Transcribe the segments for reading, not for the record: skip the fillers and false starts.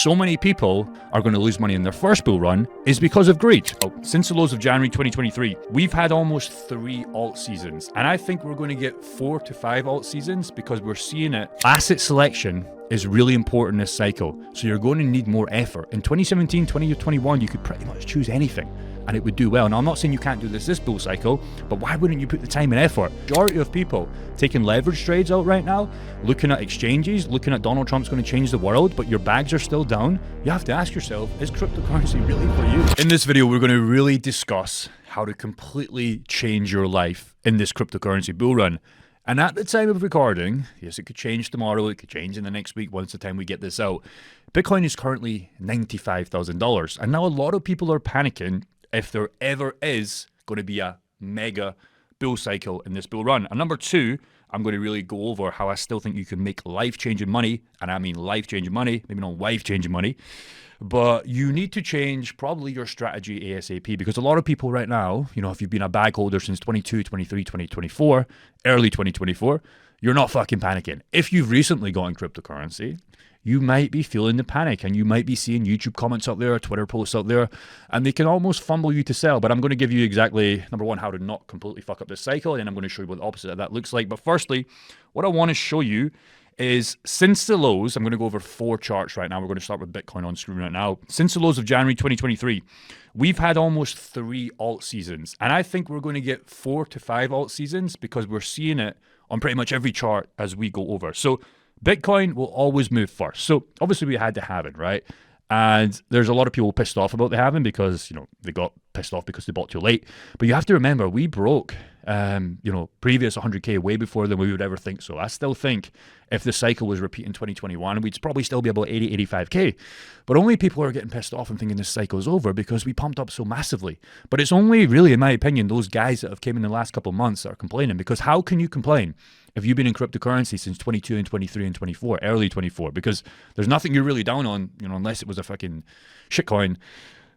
so many people are going to lose money in their first bull run is because of greed. Since the lows of January 2023, we've had almost 3 alt seasons, and I think we're going to get 4 to 5 alt seasons because we're seeing it. Asset selection is really important this cycle, so you're going to need more effort. In 2017, 2021, you could pretty much choose anything and it would do well. Now, I'm not saying you can't do this bull cycle, but why wouldn't you put the time and effort? Majority of people taking leverage trades out right now, looking at exchanges, looking at Donald Trump's going to change the world, but your bags are still down. You have to ask yourself, is cryptocurrency really for you? In this video, we're going to really discuss how to completely change your life in this cryptocurrency bull run. And at the time of recording, yes, it could change tomorrow, it could change in the next week once the time we get this out. Bitcoin is currently $95,000. And now a lot of people are panicking if there ever is going to be a mega bull cycle in this bull run. And number 2, I'm going to really go over how I still think you can make life-changing money. And I mean life-changing money, maybe not wife-changing money. But you need to change probably your strategy ASAP, because a lot of people right now, you know, if you've been a bag holder since 22, 23, 2024, early 2024, you're not fucking panicking. If you've recently gotten cryptocurrency, you might be feeling the panic and you might be seeing YouTube comments out there, Twitter posts out there, and they can almost fumble you to sell. But I'm going to give you exactly, number 1, how to not completely fuck up this cycle, and then I'm going to show you what the opposite of that looks like. But firstly, what I want to show you is since the lows, I'm going to go over 4 charts right now. We're going to start with Bitcoin on screen right now. Since the lows of January 2023, we've had almost 3 alt seasons. And I think we're going to get 4 to 5 alt seasons because we're seeing it on pretty much every chart as we go over. So Bitcoin will always move first. So obviously we had the halving, right? And there's a lot of people pissed off about the halving because, you know, they got pissed off because they bought too late. But you have to remember, we broke, previous 100K way before than we would ever think so. I still think if the cycle was repeating 2021, we'd probably still be about 80, 85K. But only people are getting pissed off and thinking this cycle is over because we pumped up so massively. But it's only really, in my opinion, those guys that have came in the last couple of months that are complaining, because how can you complain if you've been in cryptocurrency since 22 and 23 and 24, early 24, because there's nothing you're really down on, you know, unless it was a fucking shitcoin,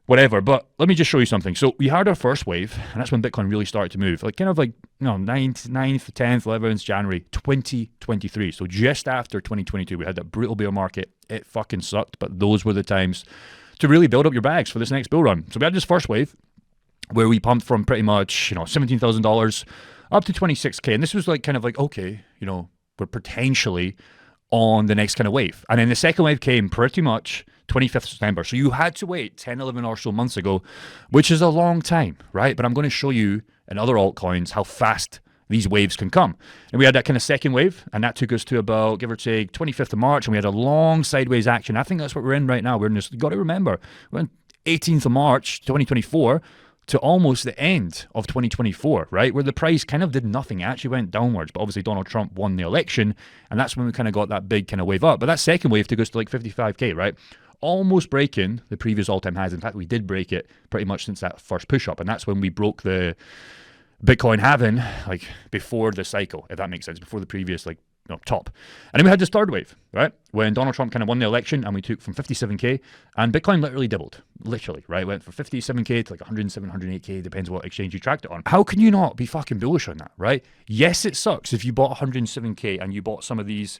whatever. But let me just show you something. So we had our first wave, and that's when Bitcoin really started to move, like 9th, 10th, 11th January 2023. So just after 2022, we had that brutal bear market. It fucking sucked, but those were the times to really build up your bags for this next bull run. So we had this first wave where we pumped from pretty much, $17,000 up to 26K. And this was okay, we're potentially on the next kind of wave. And then the second wave came pretty much 25th September. So you had to wait 10, 11 or so months ago, which is a long time, right? But I'm going to show you in other altcoins how fast these waves can come. And we had that kind of second wave, and that took us to about, give or take, 25th of March, and we had a long sideways action. I think that's what we're in right now. We're in this, you got to remember, we're in 18th of March, 2024, to almost the end of 2024, right? Where the price kind of did nothing. It actually went downwards, but obviously Donald Trump won the election, and that's when we kind of got that big kind of wave up. But that second wave took us to like 55K, right? Almost breaking the previous all-time highs. In fact, we did break it pretty much since that first push-up, and that's when we broke the Bitcoin halving, like before the cycle, if that makes sense, before the previous top. And then we had this third wave, right? When Donald Trump kind of won the election, and we took from 57K, and Bitcoin literally doubled, right? Went from 57K to like 107, 108K, depends what exchange you tracked it on. How can you not be fucking bullish on that, right? Yes, it sucks if you bought 107K and you bought some of these,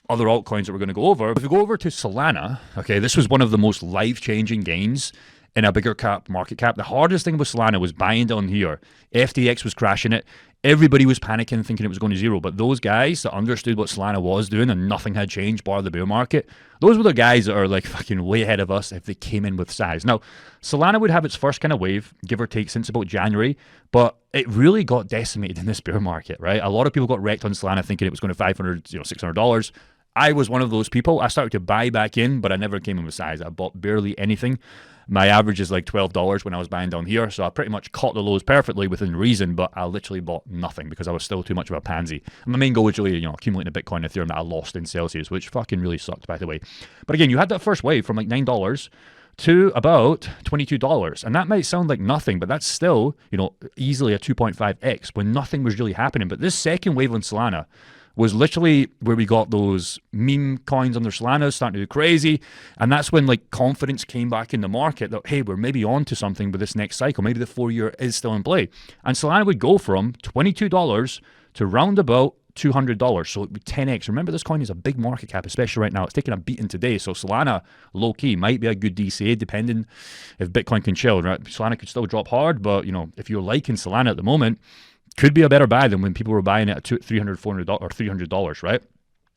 other altcoins that we're going to go over. If we go over to Solana, okay, this was one of the most life-changing gains in a bigger market cap. The hardest thing with Solana was buying down here. FTX was crashing it. Everybody was panicking, thinking it was going to zero. But those guys that understood what Solana was doing and nothing had changed bar the bear market, those were the guys that are like fucking way ahead of us if they came in with size. Now, Solana would have its first kind of wave, give or take, since about January, but it really got decimated in this bear market, right? A lot of people got wrecked on Solana thinking it was going to $500, $600. I was one of those people. I started to buy back in, but I never came in with size. I bought barely anything. My average is like $12 when I was buying down here, so I pretty much caught the lows perfectly within reason, but I literally bought nothing because I was still too much of a pansy. And my main goal was really, accumulating a Bitcoin and Ethereum that I lost in Celsius, which fucking really sucked, by the way. But again, you had that first wave from like $9 to about $22. And that might sound like nothing, but that's still, easily a 2.5x when nothing was really happening. But this second wave on Solana was literally where we got those meme coins under Solana starting to do crazy. And that's when confidence came back in the market that, hey, we're maybe on to something with this next cycle. Maybe the 4-year is still in play. And Solana would go from $22 to round about $200. So it would be 10x. Remember, this coin is a big market cap, especially right now. It's taking a beating today. So Solana, low key, might be a good DCA depending if Bitcoin can chill. Right? Solana could still drop hard, but if you're liking Solana at the moment, could be a better buy than when people were buying it at $300, $400 or $300, right?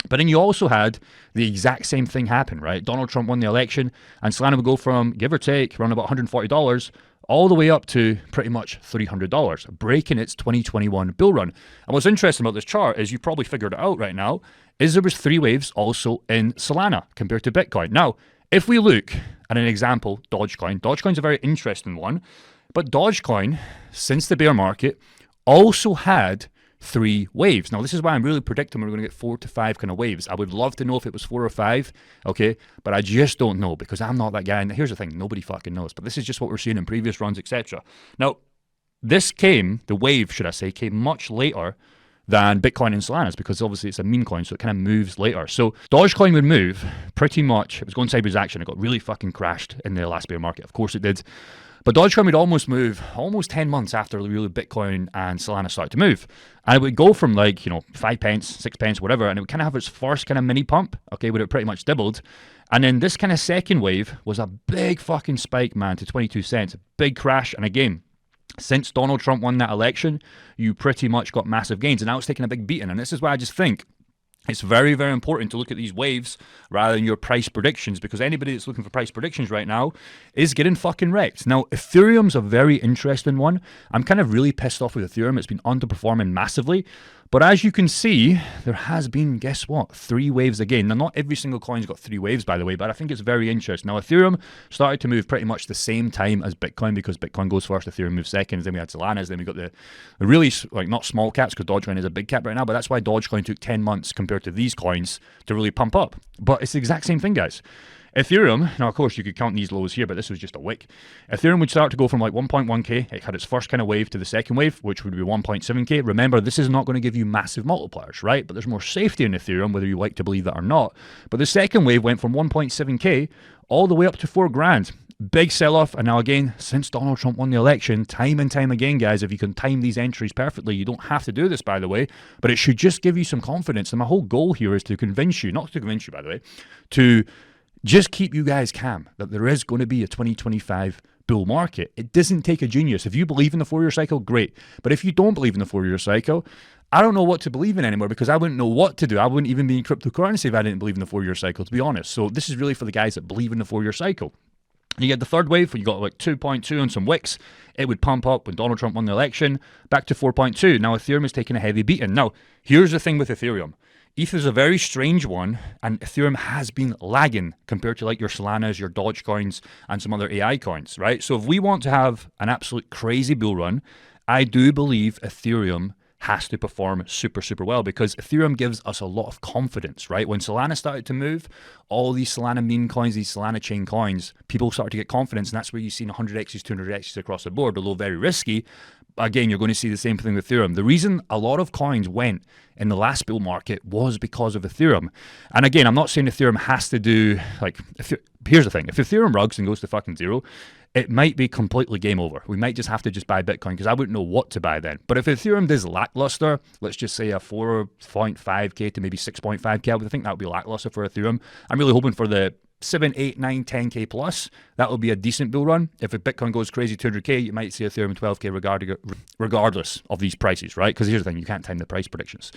But then you also had the exact same thing happen, right? Donald Trump won the election, and Solana would go from, give or take, around about $140 all the way up to pretty much $300, breaking its 2021 bull run. And what's interesting about this chart is you probably figured it out right now, is there was 3 waves also in Solana compared to Bitcoin. Now, if we look at an example, Dogecoin's a very interesting one, but Dogecoin, since the bear market, also had 3 waves. Now, this is why I'm really predicting we're going to get 4 to 5 kind of waves. I would love to know if it was 4 or 5, okay? But I just don't know because I'm not that guy. And here's the thing, nobody fucking knows. But this is just what we're seeing in previous runs, etc. Now, the wave, should I say, came much later than Bitcoin and Solana's because obviously it's a meme coin, so it kind of moves later. So Dogecoin would move pretty much, it was going sideways action. It got really fucking crashed in the last bear market. Of course it did. But Dogecoin would almost move almost 10 months after really Bitcoin and Solana started to move. And it would go from 5 pence, 6 pence, whatever, and it would kind of have its first kind of mini pump, okay, where it pretty much doubled. And then this kind of second wave was a big fucking spike, man, to 22 cents, a big crash. And again, since Donald Trump won that election, you pretty much got massive gains. And now it's taking a big beating. And this is why I just think it's very, very important to look at these waves rather than your price predictions, because anybody that's looking for price predictions right now is getting fucking wrecked. Now, Ethereum's a very interesting one. I'm kind of really pissed off with Ethereum. It's been underperforming massively. But as you can see, there has been, guess what, 3 waves again. Now, not every single coin's got 3 waves, by the way, but I think it's very interesting. Now, Ethereum started to move pretty much the same time as Bitcoin because Bitcoin goes first, Ethereum moves second, then we had Solana's, then we got the really, not small caps because Dogecoin is a big cap right now, but that's why Dogecoin took 10 months compared to these coins to really pump up. But it's the exact same thing, guys. Ethereum, now of course you could count these lows here, but this was just a wick. Ethereum would start to go from 1.1k, it had its first kind of wave to the second wave, which would be 1.7k. Remember, this is not going to give you massive multipliers, right? But there's more safety in Ethereum, whether you like to believe that or not. But the second wave went from 1.7k all the way up to 4 grand. Big sell-off, and now again, since Donald Trump won the election, time and time again, guys, if you can time these entries perfectly, you don't have to do this, by the way, but it should just give you some confidence. And my whole goal here is to convince you, not to convince you, by the way, to just keep you guys calm that there is going to be a 2025 bull market. It doesn't take a genius. If you believe in the 4-year cycle, great. But if you don't believe in the 4-year cycle, I don't know what to believe in anymore because I wouldn't know what to do. I wouldn't even be in cryptocurrency if I didn't believe in the 4-year cycle, to be honest. So this is really for the guys that believe in the 4-year cycle. You get the third wave, you got 2.2 on some wicks. It would pump up when Donald Trump won the election, back to 4.2. Now Ethereum is taking a heavy beating. Now, here's the thing with Ethereum. Ether's a very strange one, and Ethereum has been lagging compared to your Solanas, your Dogecoins, and some other AI coins, right? So if we want to have an absolute crazy bull run, I do believe Ethereum has to perform super, super well because Ethereum gives us a lot of confidence, right? When Solana started to move, all these Solana meme coins, these Solana chain coins, people started to get confidence, and that's where you've seen 100x's, 200x's across the board, although very risky. Again, you're going to see the same thing with Ethereum. The reason a lot of coins went in the last bull market was because of Ethereum. And again, I'm not saying Ethereum has to do, here's the thing. If Ethereum rugs and goes to fucking zero, it might be completely game over. We might just have to just buy Bitcoin because I wouldn't know what to buy then. But if Ethereum does lackluster, let's just say a 4.5k to maybe 6.5k, I would think that would be lackluster for Ethereum. I'm really hoping for the 7, 8, 9, 10k plus. That will be a decent bull run. If a Bitcoin goes crazy 200k, you might see Ethereum 12k regardless of these prices, right? Because here's the thing, you can't time the price predictions.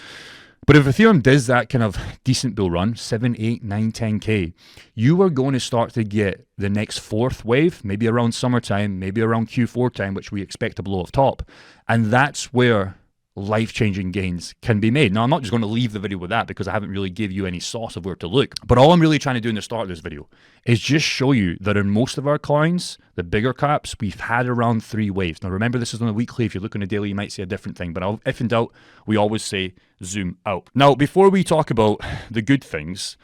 But if Ethereum does that kind of decent bull run, 7, 8, 9, 10k, you are going to start to get the next 4th wave, maybe around summertime, maybe around Q4 time, which we expect to blow off top. And that's where life-changing gains can be made. Now, I'm not just going to leave the video with that because I haven't really give you any sauce of where to look. But all I'm really trying to do in the start of this video is just show you that in most of our coins, the bigger caps, we've had around 3 waves. Now, remember, this is on a weekly. If you look on a daily, you might see a different thing. But if in doubt, we always say zoom out. Now, before we talk about the good things,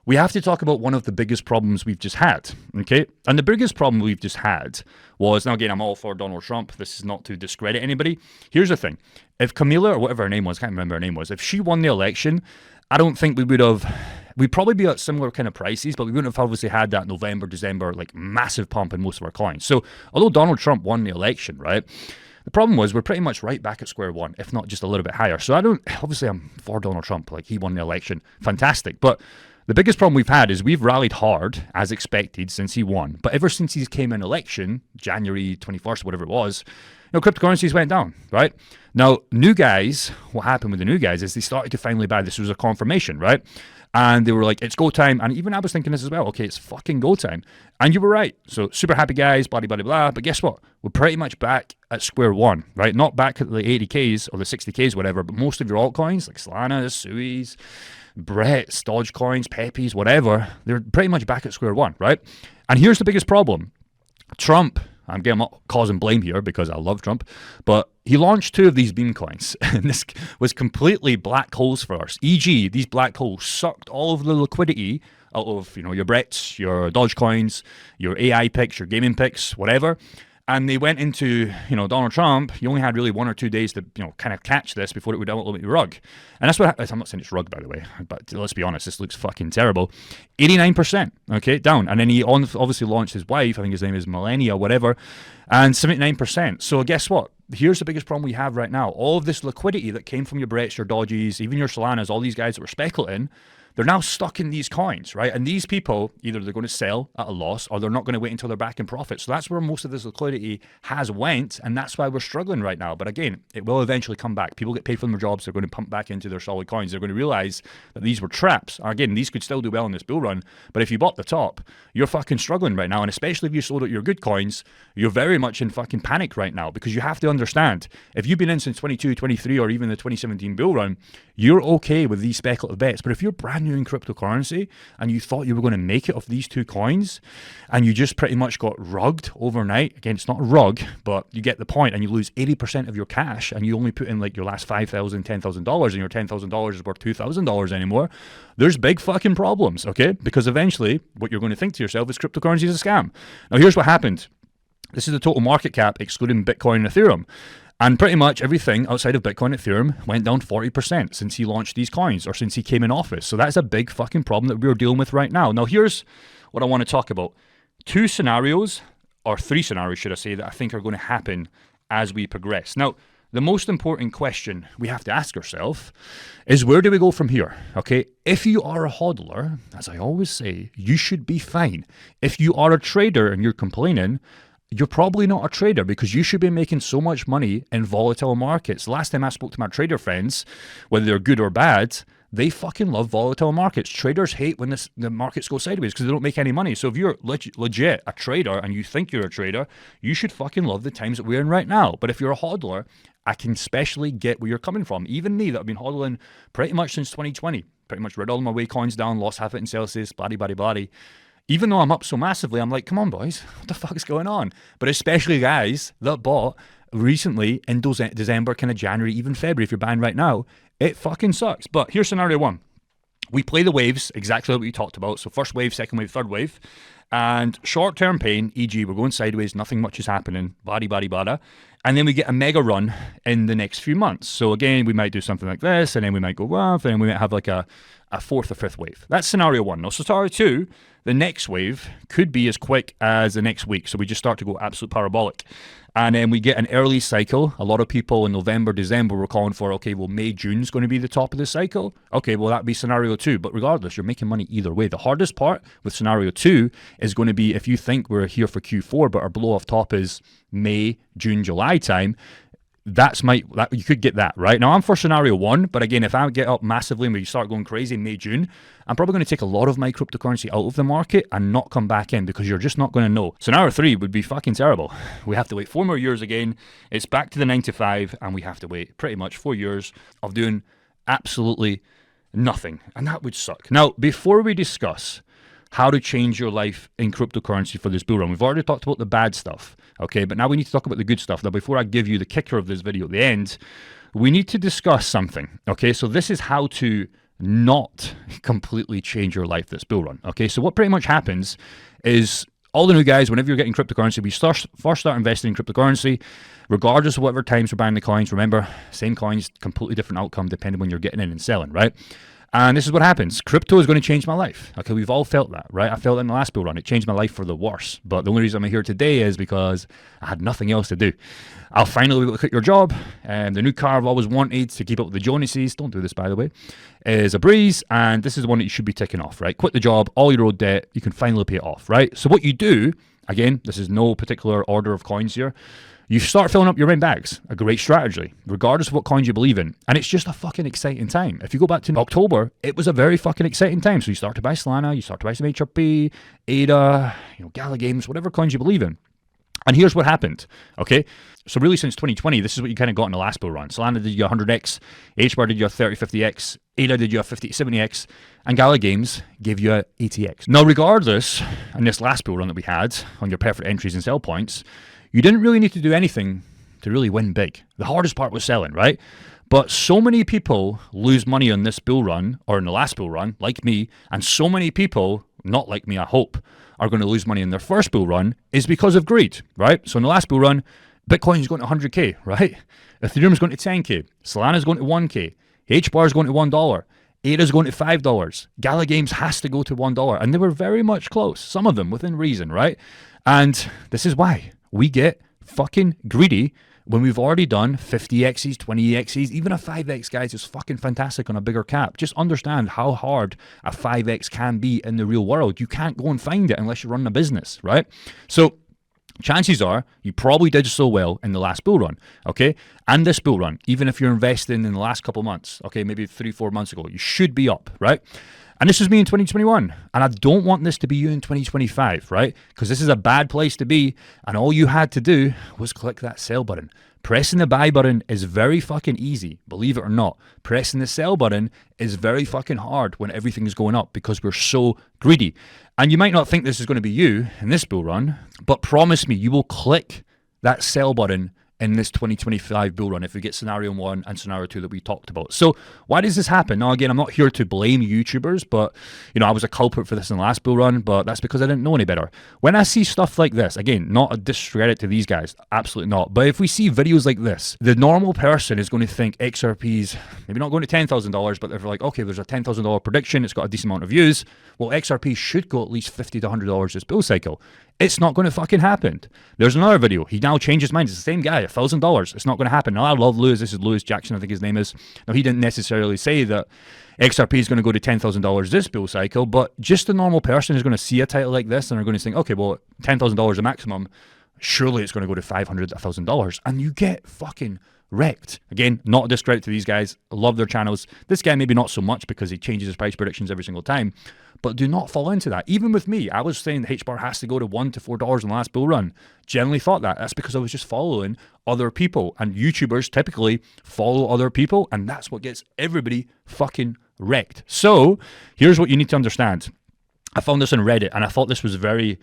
we have to talk about one of the biggest problems we've just had, okay? And the biggest problem we've just had was, now again, I'm all for Donald Trump. This is not to discredit anybody. Here's the thing. If Camila, or whatever her name was, I can't remember her name was, if she won the election, I don't think we'd probably be at similar kind of prices, but we wouldn't have obviously had that November, December, massive pump in most of our coins. So although Donald Trump won the election, right, The problem was we're pretty much right back at square one, if not just a little bit higher. So obviously I'm for Donald Trump, like he won the election, fantastic. But the biggest problem we've had is we've rallied hard, as expected, since he won. But ever since he came in election, January 21st, whatever it was, cryptocurrencies went down, right? Now, new guys, what happened with the new guys is they started to finally buy. This was a confirmation, right? And they were like, it's go time. And even I was thinking this as well. Okay, it's fucking go time. And you were right. So super happy guys, blah, blah, blah, blah. But guess what? We're pretty much back at square one, right? Not back at the 80Ks or the 60Ks, whatever. But most of your altcoins, like Solana, Sui's, Brett's, Dogecoins, Pepe's, whatever, they're pretty much back at square one, right? And here's the biggest problem. Trump, I'm not causing blame here because I love Trump, but he launched 2 of these meme coins, and this was completely black holes for us. E.g., these black holes sucked all of the liquidity out of your Bretts, your Dogecoins, your AI picks, your gaming picks, whatever. And they went into, Donald Trump. You only had really 1 or 2 days to, kind of catch this before it would ultimately rug. And that's what, I'm not saying it's rug, by the way, but let's be honest, this looks fucking terrible. 89%, okay, down. And then he obviously launched his wife, I think his name is Melania, whatever, and 79%. So guess what? Here's the biggest problem we have right now. All of this liquidity that came from your Bretts, your Dodgies, even your Solanas, all these guys that were speculating, they're now stuck in these coins, right? And these people, either they're going to sell at a loss or they're not going to wait until they're back in profit. So that's where most of this liquidity has went, and that's why we're struggling right now. But again, it will eventually come back. People get paid from their jobs. They're going to pump back into their solid coins. They're going to realize that these were traps. Again, these could still do well in this bull run, but if you bought the top, you're fucking struggling right now. And especially if you sold out your good coins, you're very much in fucking panic right now, because you have to understand, if you've been in since 22, 23, or even the 2017 bull run, you're okay with these speculative bets. But if you're brand new in cryptocurrency and you thought you were going to make it off these 2 coins and you just pretty much got rugged overnight, again, it's not a rug, but you get the point, and you lose 80% of your cash and you only put in like your last $5,000, $10,000, and your $10,000 is worth $2,000 anymore, there's big fucking problems, okay? Because eventually what you're going to think to yourself is cryptocurrency is a scam. Now here's what happened. This is the total market cap excluding Bitcoin and Ethereum. And pretty much everything outside of Bitcoin and Ethereum went down 40% since he launched these coins, or since he came in office. So that's a big fucking problem that we're dealing with right now. Now, here's what I want to talk about. 2 scenarios, or 3 scenarios, should I say, that I think are going to happen as we progress. Now, the most important question we have to ask ourselves is, where do we go from here? Okay, if you are a hodler, as I always say, you should be fine. If you are a trader and you're complaining, you're probably not a trader, because you should be making so much money in volatile markets. Last time I spoke to my trader friends, whether they're good or bad, they fucking love volatile markets. Traders hate when the markets go sideways because they don't make any money. So if you're legit a trader and you think you're a trader, you should fucking love the times that we're in right now. But if you're a hodler, I can especially get where you're coming from. Even me, that have been hodling pretty much since 2020, pretty much read all my way coins down, lost half it in Celsius, blah. Even though I'm up so massively, I'm like, come on, boys, what the fuck is going on? But especially guys that bought recently in December, kind of January, even February, if you're buying right now, it fucking sucks. But here's scenario 1. We play the waves, exactly what we talked about. So first wave, second wave, third wave. And short-term pain, e.g. we're going sideways, nothing much is happening, bada. And then we get a mega run in the next few months. So again, we might do something like this, and then we might go off, and then we might have like a 4th or 5th wave. That's scenario 1. Now, scenario 2, the next wave could be as quick as the next week. So we just start to go absolute parabolic. And then we get an early cycle. A lot of people in November, December were calling for, okay, well, May, June's going to be the top of the cycle. Okay, well, that'd be scenario 2. But regardless, you're making money either way. The hardest part with scenario 2 is going to be if you think we're here for Q4, but our blow off top is May, June, July time. You could get that, right? Now, I'm for scenario 1, but again, if I get up massively and we start going crazy in May, June, I'm probably going to take a lot of my cryptocurrency out of the market and not come back in, because you're just not going to know. Scenario 3 would be fucking terrible. We have to wait 4 more years again. It's back to the 9 to 5, and we have to wait pretty much 4 years of doing absolutely nothing, and that would suck. Now, before we discuss how to change your life in cryptocurrency for this bull run, we've already talked about the bad stuff. Okay, but now we need to talk about the good stuff. Now, before I give you the kicker of this video at the end, we need to discuss something. Okay, so this is how to not completely change your life this bull run. Okay, so what pretty much happens is all the new guys, whenever you're getting cryptocurrency, we first start investing in cryptocurrency, regardless of whatever times we're buying the coins. Remember, same coins, completely different outcome depending when you're getting in and selling, right? And this is what happens. Crypto is going to change my life. Okay, we've all felt that, right? I felt it in the last bull run. It changed my life for the worse. But the only reason I'm here today is because I had nothing else to do. I'll finally be able to quit your job. And the new car I've always wanted to keep up with the Jonases, don't do this by the way, is a Breeze. And this is the one that you should be ticking off, right? Quit the job, all your old debt, you can finally pay it off, right? So what you do, again, this is no particular order of coins here. You start filling up your main bags, a great strategy, regardless of what coins you believe in. And it's just a fucking exciting time. If you go back to October, it was a very fucking exciting time. So you start to buy Solana, you start to buy some HRP, ADA, Gala Games, whatever coins you believe in. And here's what happened, okay? So really since 2020, this is what you kind of got in the last bull run. Solana did you 100x, HBAR did you a 30-50x, ADA did you a 50-70x, and Gala Games gave you a 80x. Now regardless, in this last bull run that we had, on your perfect entries and sell points, you didn't really need to do anything to really win big. The hardest part was selling, right? But so many people lose money on this bull run, or in the last bull run, like me, and so many people, not like me, I hope, are going to lose money in their first bull run is because of greed, right? So in the last bull run, Bitcoin is going to 100K, right? Ethereum is going to 10K. Solana is going to 1K. HBAR is going to $1. ADA is going to $5. Gala Games has to go to $1. And they were very much close, some of them within reason, right? And this is why we get fucking greedy when we've already done 50x's, 20x's, even a 5x, guys, is fucking fantastic on a bigger cap. Just understand how hard a 5x can be in the real world. You can't go and find it unless you're running a business, right? So chances are you probably did so well in the last bull run, okay? And this bull run, even if you're investing in the last couple months, okay, maybe 3-4 months ago, you should be up, right? And this was me in 2021. And I don't want this to be you in 2025, right? Because this is a bad place to be. And all you had to do was click that sell button. Pressing the buy button is very fucking easy, believe it or not. Pressing the sell button is very fucking hard when everything is going up because we're so greedy. And you might not think this is going to be you in this bull run, but promise me you will click that sell button in this 2025 bull run if we get scenario 1 and scenario 2 that we talked about. So why does this happen? Now again, I'm not here to blame YouTubers, but I was a culprit for this in the last bull run, but that's because I didn't know any better. When I see stuff like this, again, not a discredit to these guys, absolutely not, but if we see videos like this, the normal person is going to think XRP's maybe not going to $10,000, but they're like, okay, there's a $10,000 prediction, it's got a decent amount of views, well, XRP should go at least $50 to $100 this bull cycle. It's not going to fucking happen. There's another video. He now changed his mind. It's the same guy, $1,000. It's not going to happen. Now, I love Lewis. This is Lewis Jackson, I think his name is. Now, he didn't necessarily say that XRP is going to go to $10,000 this bull cycle, but just a normal person is going to see a title like this and they're going to think, okay, well, $10,000 a maximum. Surely it's going to go to $500, $1,000. And you get fucking wrecked. Again, not a discredit to these guys. I love their channels. This guy maybe not so much because he changes his price predictions every single time, but do not fall into that. Even with me, I was saying the HBAR has to go to $1 to $4 in the last bull run. Generally thought that. That's because I was just following other people, and YouTubers typically follow other people, and that's what gets everybody fucking wrecked. So here's what you need to understand. I found this on Reddit, and I thought this was very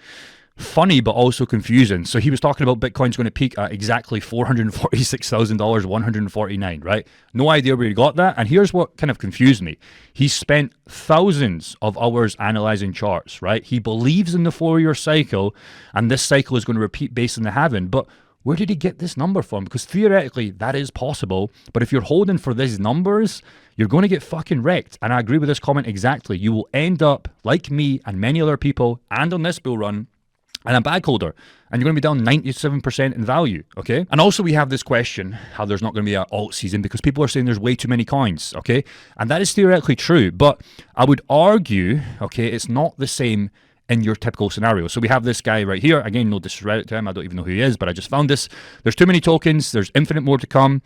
funny but also confusing. So he was talking about Bitcoin's going to peak at exactly $446,000, 149, right? No idea where he got that. And here's what kind of confused me. He spent thousands of hours analyzing charts, right? He believes in the 4-year cycle, and this cycle is going to repeat based on the halving. But where did he get this number from? Because theoretically, that is possible. But if you're holding for these numbers, you're going to get fucking wrecked. And I agree with this comment exactly. You will end up, like me and many other people, and on this bull run, and a bag holder, and you're going to be down 97% in value, okay? And also we have this question, how there's not going to be an alt season because people are saying there's way too many coins, okay? And that is theoretically true, but I would argue, okay, it's not the same in your typical scenario. So we have this guy right here. Again, no disrespect to him. I don't even know who he is, but I just found this. There's too many tokens. There's infinite more to come.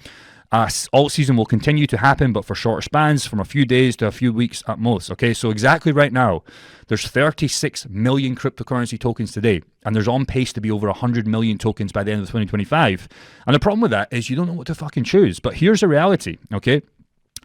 Alt season will continue to happen, but for shorter spans, from a few days to a few weeks at most. Okay, so exactly right now, there's 36 million cryptocurrency tokens today, and there's on pace to be over 100 million tokens by the end of 2025. And the problem with that is you don't know what to fucking choose. But here's the reality, okay?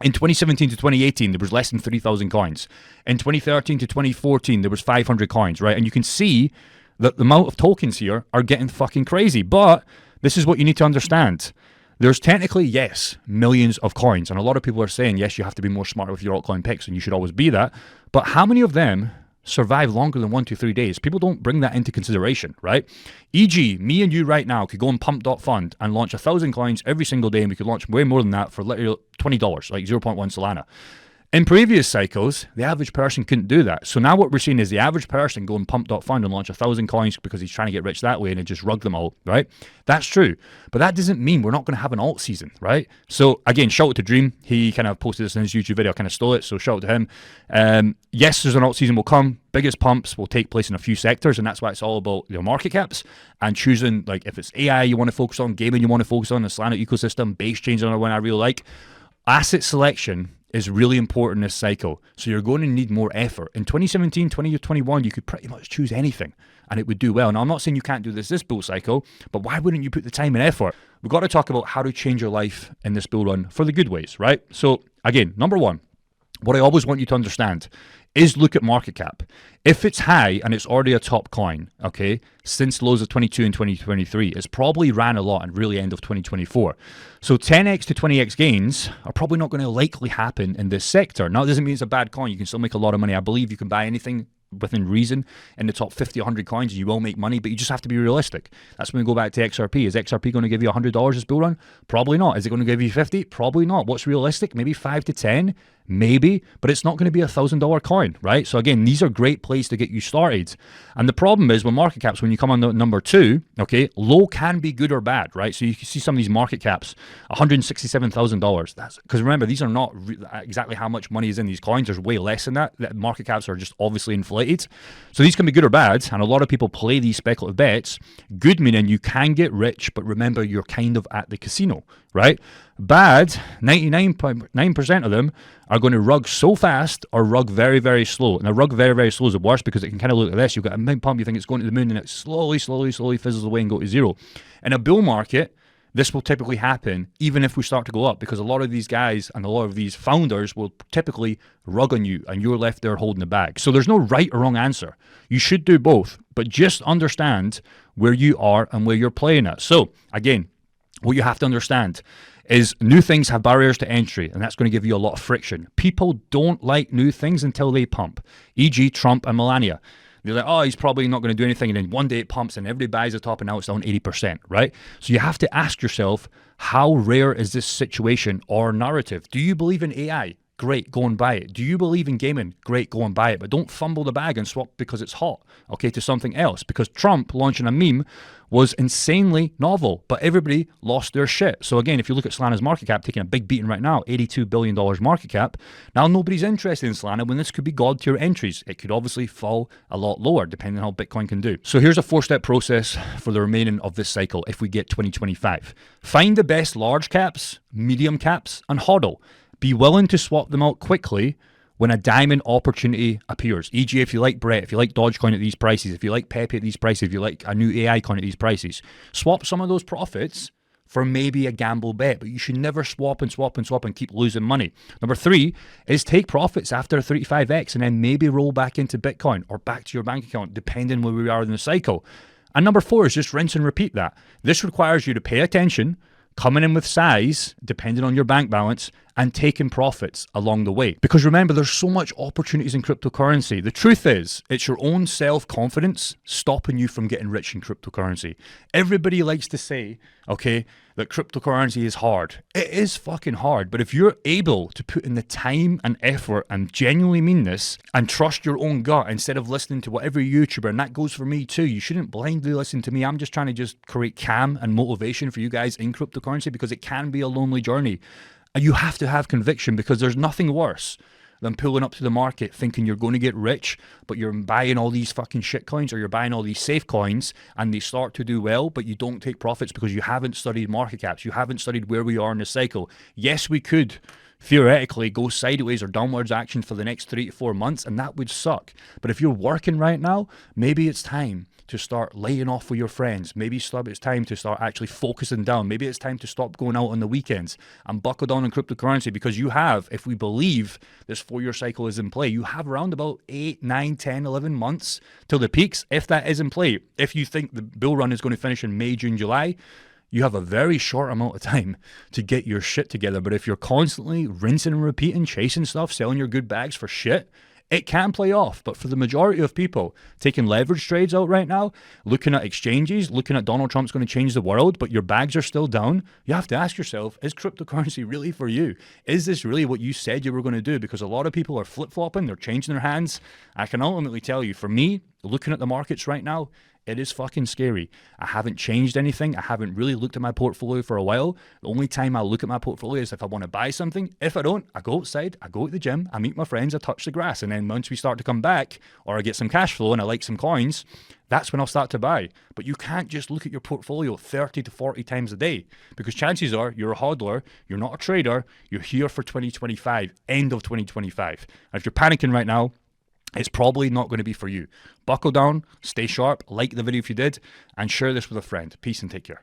In 2017 to 2018, there was less than 3,000 coins. In 2013 to 2014, there was 500 coins, right? And you can see that the amount of tokens here are getting fucking crazy. But this is what you need to understand. There's technically, yes, millions of coins. And a lot of people are saying, yes, you have to be more smart with your altcoin picks, and you should always be that. But how many of them survive longer than 1 to 3 days? People don't bring that into consideration, right? E.g., me and you right now could go on pump.fund and launch 1,000 coins every single day, and we could launch way more than that for literally $20, like 0.1 Solana. In previous cycles, the average person couldn't do that. So now what we're seeing is the average person go and pump.fund and launch 1,000 coins because he's trying to get rich that way and it just rug them all, right? That's true. But that doesn't mean we're not going to have an alt season, right? So again, shout out to Dream. He kind of posted this in his YouTube video. I kind of stole it, so shout out to him. Yes, there's an alt season will come. Biggest pumps will take place in a few sectors, and that's why it's all about your market caps and choosing, like, if it's AI you want to focus on, gaming you want to focus on, the Solana ecosystem, base change another one I really like. Asset selection is really important this cycle. So you're going to need more effort. In 2017, 2021, you could pretty much choose anything and it would do well. Now, I'm not saying you can't do this bull cycle, but why wouldn't you put the time and effort? We've got to talk about how to change your life in this bull run for the good ways, right? So again, number one, what I always want you to understand is look at market cap. If it's high and it's already a top coin, okay, since lows of 22 and 2023, it's probably ran a lot and really end of 2024. So 10x to 20x gains are probably not going to likely happen in this sector. Now, it doesn't mean it's a bad coin. You can still make a lot of money. I believe you can buy anything within reason in the top 50, 100 coins, and you will make money, but you just have to be realistic. That's when we go back to XRP. Is XRP going to give you $100 this bull run? Probably not. Is it going to give you 50? Probably not. What's realistic? Maybe 5 to 10, maybe, but it's not going to be $1,000 coin, right? So again, these are great places to get you started. And the problem is with market caps, when you come on the number two, okay, low can be good or bad, right? So you can see some of these market caps, $167,000. That's because remember, these are not exactly how much money is in these coins. There's way less than that. The market caps are just obviously inflated. So these can be good or bad, and a lot of people play these speculative bets. Good meaning you can get rich, but remember you're kind of at the casino, right? Bad, 99.9% of them are going to rug so fast or rug very, very slow. And the rug very, very slow is the worst because it can kind of look like this. You've got a big pump, you think it's going to the moon, and it slowly fizzles away and go to zero. In a bull market, this will typically happen even if we start to go up, because a lot of these guys and a lot of these founders will typically rug on you and you're left there holding the bag. So there's no right or wrong answer. You should do both, but just understand where you are and where you're playing at. So again, what you have to understand is new things have barriers to entry, and that's going to give you a lot of friction. People don't like new things until they pump, e.g. Trump and Melania. They're like, oh, he's probably not going to do anything. And then one day it pumps and everybody buys the top and now it's down 80%, right? So you have to ask yourself, how rare is this situation or narrative? Do you believe in AI? Great, go and buy it. Do you believe in gaming? Great, go and buy it. But don't fumble the bag and swap because it's hot, okay, to something else. Because Trump launching a meme was insanely novel, but everybody lost their shit. So again, if you look at Solana's market cap, taking a big beating right now, $82 billion market cap, now nobody's interested in Solana when this could be God tier entries. It could obviously fall a lot lower depending on how Bitcoin can do. So here's a 4-step process for the remaining of this cycle if we get 2025. Find the best large caps, medium caps, and hodl. Be willing to swap them out quickly when a diamond opportunity appears. E.g., if you like Brett, if you like Dogecoin at these prices, if you like Pepe at these prices, if you like a new AI coin at these prices, swap some of those profits for maybe a gamble bet, but you should never swap and keep losing money. Number 3 is take profits after 35x and then maybe roll back into Bitcoin or back to your bank account, depending where we are in the cycle. And number 4 is just rinse and repeat that. This requires you to pay attention, coming in with size, depending on your bank balance, and taking profits along the way. Because remember, there's so much opportunities in cryptocurrency. The truth is, it's your own self-confidence stopping you from getting rich in cryptocurrency. Everybody likes to say, okay, that cryptocurrency is hard. It is fucking hard, but if you're able to put in the time and effort and genuinely mean this and trust your own gut instead of listening to whatever YouTuber, and that goes for me too, you shouldn't blindly listen to me. I'm just trying to just create calm and motivation for you guys in cryptocurrency because it can be a lonely journey. And you have to have conviction because there's nothing worse than pulling up to the market thinking you're going to get rich, but you're buying all these fucking shit coins or you're buying all these safe coins and they start to do well, but you don't take profits because you haven't studied market caps. You haven't studied where we are in the cycle. Yes, we could theoretically go sideways or downwards action for the next 3 to 4 months, and that would suck. But if you're working right now, maybe it's time to start laying off with your friends. Maybe it's time to start actually focusing down. Maybe it's time to stop going out on the weekends and buckle down on cryptocurrency, because you have, if we believe this 4-year cycle is in play, you have around about 8, 9, 10, 11 months till the peaks, if that is in play. If you think the bull run is going to finish in May, June, July, you have a very short amount of time to get your shit together. But if you're constantly rinsing and repeating, chasing stuff, selling your good bags for shit, It can play off, but for the majority of people taking leverage trades out right now, looking at exchanges, looking at Donald Trump's going to change the world, but your bags are still down, you have to ask yourself, is cryptocurrency really for you? Is this really what you said you were going to do? Because a lot of people are flip-flopping, they're changing their hands. I can ultimately tell you, for me, looking at the markets right now, it is fucking scary. I haven't changed anything. I haven't really looked at my portfolio for a while. The only time I look at my portfolio is if I want to buy something. If I don't, I go outside, I go to the gym, I meet my friends, I touch the grass. And then once we start to come back, or I get some cash flow and I like some coins, that's when I'll start to buy. But you can't just look at your portfolio 30 to 40 times a day, because chances are you're a hodler, you're not a trader, you're here for 2025, end of 2025. And if you're panicking right now, it's probably not going to be for you. Buckle down, stay sharp, like the video if you did, and share this with a friend. Peace and take care.